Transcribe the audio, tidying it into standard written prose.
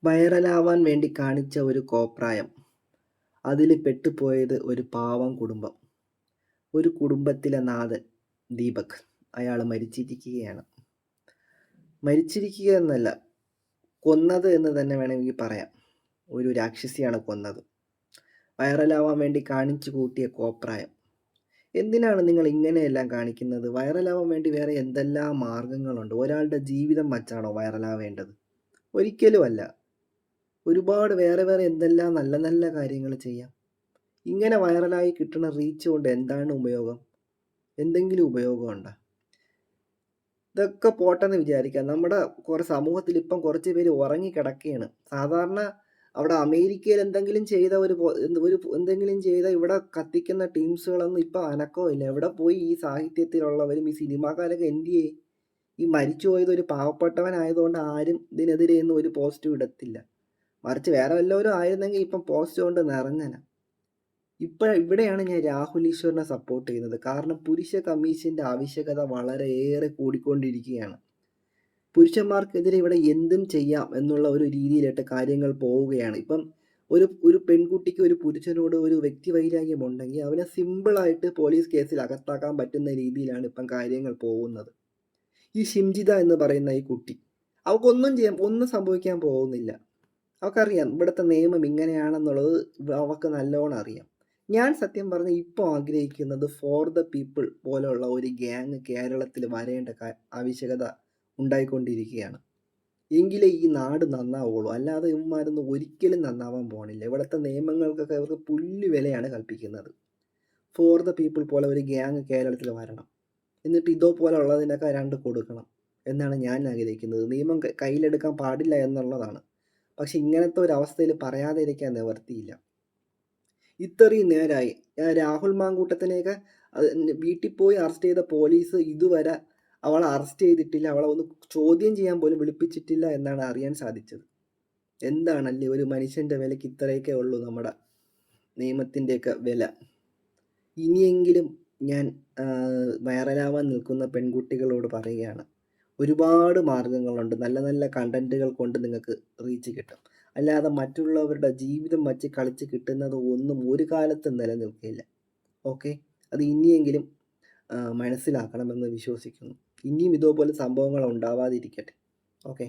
വൈറലാവാൻ വേണ്ടി കാണിച്ച ഒരു കോപ്രായം. അതില് പെട്ടുപോയത് ഒരു പാവം കുടുംബം. ഒരു കുടുംബത്തിലെ നാഥൻ ദീപക്. അയാള് മരിച്ചിരിക്കുകയാണ്. മരിച്ചിരിക്കുക എന്നല്ല, കൊന്നത് എന്ന് തന്നെ വേണമെങ്കിൽ പറയാം. ഒരു രാക്ഷസിയാണ് കൊന്നത്. വൈറലാവാൻ വേണ്ടി കാണിച്ചു കൂട്ടിയ കോപ്രായം. എന്തിനാണ് നിങ്ങൾ ഇങ്ങനെയെല്ലാം കാണിക്കുന്നത്? വൈറലാവാൻ വേണ്ടി വേറെ എന്തെല്ലാം മാർഗങ്ങളുണ്ട്. ഒരാളുടെ ജീവിതം വച്ചാണോ വൈറലാവേണ്ടത്? ഒരിക്കലുമല്ല. ഒരുപാട് വേറെ എന്തെല്ലാം നല്ല നല്ല കാര്യങ്ങൾ ചെയ്യാം. ഇങ്ങനെ വൈറലായി കിട്ടുന്ന റീച്ച് കൊണ്ട് എന്താണ് ഉപയോഗം? എന്തെങ്കിലും ഉപയോഗമുണ്ടോ? ഇതൊക്കെ പോട്ടെന്ന് വിചാരിക്കാം. നമ്മുടെ സമൂഹത്തിൽ ഇപ്പം കുറച്ച് പേര് ഉറങ്ങിക്കിടക്കുകയാണ്. സാധാരണ അവിടെ അമേരിക്കയിൽ എന്തെങ്കിലും ചെയ്ത എന്തെങ്കിലും ചെയ്ത ഇവിടെ കത്തിക്കുന്ന ടീംസുകളൊന്നും ഇപ്പം അനക്കമില്ല. എവിടെ പോയി ഈ സാഹിത്യത്തിലുള്ളവരും ഈ സിനിമാക്കാരൊക്കെ എന്തിയേ? ഈ മരിച്ചുപോയത് ഒരു പാവപ്പെട്ടവനായതുകൊണ്ട് ആരും ഇതിനെതിരെ ഒന്നും ഒരു പോസ്റ്റും ഇടത്തില്ല. മറിച്ച് വേറെ വല്ലവരും ആയിരുന്നെങ്കിൽ ഇപ്പം പോസ്റ്റ് കൊണ്ട് നിറഞ്ഞന. ഇവിടെയാണ് ഞാൻ രാഹുൽ ഈശ്വറിനെ സപ്പോർട്ട് ചെയ്യുന്നത്. കാരണം പുരുഷ കമ്മീഷന്റെ ആവശ്യകത വളരെയേറെ കൂടിക്കൊണ്ടിരിക്കുകയാണ്. പുരുഷന്മാർക്കെതിരെ ഇവിടെ എന്തും ചെയ്യാം എന്നുള്ള ഒരു രീതിയിലിട്ട് കാര്യങ്ങൾ പോവുകയാണ്. ഇപ്പം ഒരു പെൺകുട്ടിക്ക് ഒരു പുരുഷനോട് ഒരു വ്യക്തിവൈരാഗ്യം ഉണ്ടെങ്കിൽ അവനെ സിമ്പിളായിട്ട് പോലീസ് കേസിൽ അകത്താക്കാൻ പറ്റുന്ന രീതിയിലാണ് ഇപ്പം കാര്യങ്ങൾ പോകുന്നത്. ഈ ഷിംജിത എന്ന് പറയുന്ന ഈ കുട്ടി, ഒന്നും സംഭവിക്കാൻ പോകുന്നില്ല. അവൾക്കറിയാം ഇവിടുത്തെ നിയമം ഇങ്ങനെയാണെന്നുള്ളത് അവൾക്ക് നല്ലോണം അറിയാം. ഞാൻ സത്യം പറഞ്ഞാൽ ഇപ്പോൾ ആഗ്രഹിക്കുന്നത് ഫോർ ദ പീപ്പിൾ പോലെയുള്ള ഒരു ഗ്യാങ് കേരളത്തിൽ വരേണ്ട ആവശ്യകത ഉണ്ടായിക്കൊണ്ടിരിക്കുകയാണ്. എങ്കിലേ ഈ നാട് നന്നാവുള്ളൂ. അല്ലാതെ ഇവന്മാരൊന്നും ഒരിക്കലും നന്നാവാൻ പോണില്ല. ഇവിടുത്തെ നിയമങ്ങൾക്കൊക്കെ അവർക്ക് പുല്ല് വിലയാണ് കൽപ്പിക്കുന്നത്. ഫോർ ദ പീപ്പിൾ പോലെ ഒരു ഗ്യാങ് കേരളത്തിൽ വരണം. എന്നിട്ട് ഇതുപോലെ ഉള്ളതിനൊക്കെ രണ്ട് കൊടുക്കണം എന്നാണ് ഞാൻ ആഗ്രഹിക്കുന്നത്. നിയമം കയ്യിലെടുക്കാൻ പാടില്ല എന്നുള്ളതാണ്. പക്ഷെ ഇങ്ങനത്തെ ഒരു അവസ്ഥയിൽ പറയാതെ ഇരിക്കാൻ നിവർത്തിയില്ല. ഇത്രയും നേരമായി രാഹുൽ മാങ്കൂട്ടത്തിനെയൊക്കെ വീട്ടിൽ പോയി അറസ്റ്റ് ചെയ്ത പോലീസ് ഇതുവരെ അവളെ അറസ്റ്റ് ചെയ്തിട്ടില്ല. അവളെ ഒന്ന് ചോദ്യം ചെയ്യാൻ പോലും വിളിപ്പിച്ചിട്ടില്ല എന്നാണ് അറിയാൻ സാധിച്ചത്. എന്താണല്ലേ ഒരു മനുഷ്യൻ്റെ വിലയ്ക്ക് ഇത്രയൊക്കെ ഉള്ളൂ നമ്മുടെ നിയമത്തിൻ്റെയൊക്കെ വില. ഇനിയെങ്കിലും ഞാൻ വൈറലാവാൻ നിൽക്കുന്ന പെൺകുട്ടികളോട് പറയുകയാണ്, ഒരുപാട് മാർഗങ്ങളുണ്ട്. നല്ല നല്ല കണ്ടന്റുകൾ കൊണ്ട് നിങ്ങൾക്ക് റീച്ച് കിട്ടും. അല്ലാതെ മറ്റുള്ളവരുടെ ജീവിതം വച്ച് കളിച്ച് കിട്ടുന്നത് ഒന്നും ഒരു കാലത്തും നിലനിൽക്കില്ല. ഓക്കെ, അത് ഇനിയെങ്കിലും മനസ്സിലാക്കണമെന്ന് വിശ്വസിക്കുന്നു. ഇനിയും ഇതുപോലെ സംഭവങ്ങൾ ഉണ്ടാവാതിരിക്കട്ടെ. ഓക്കെ.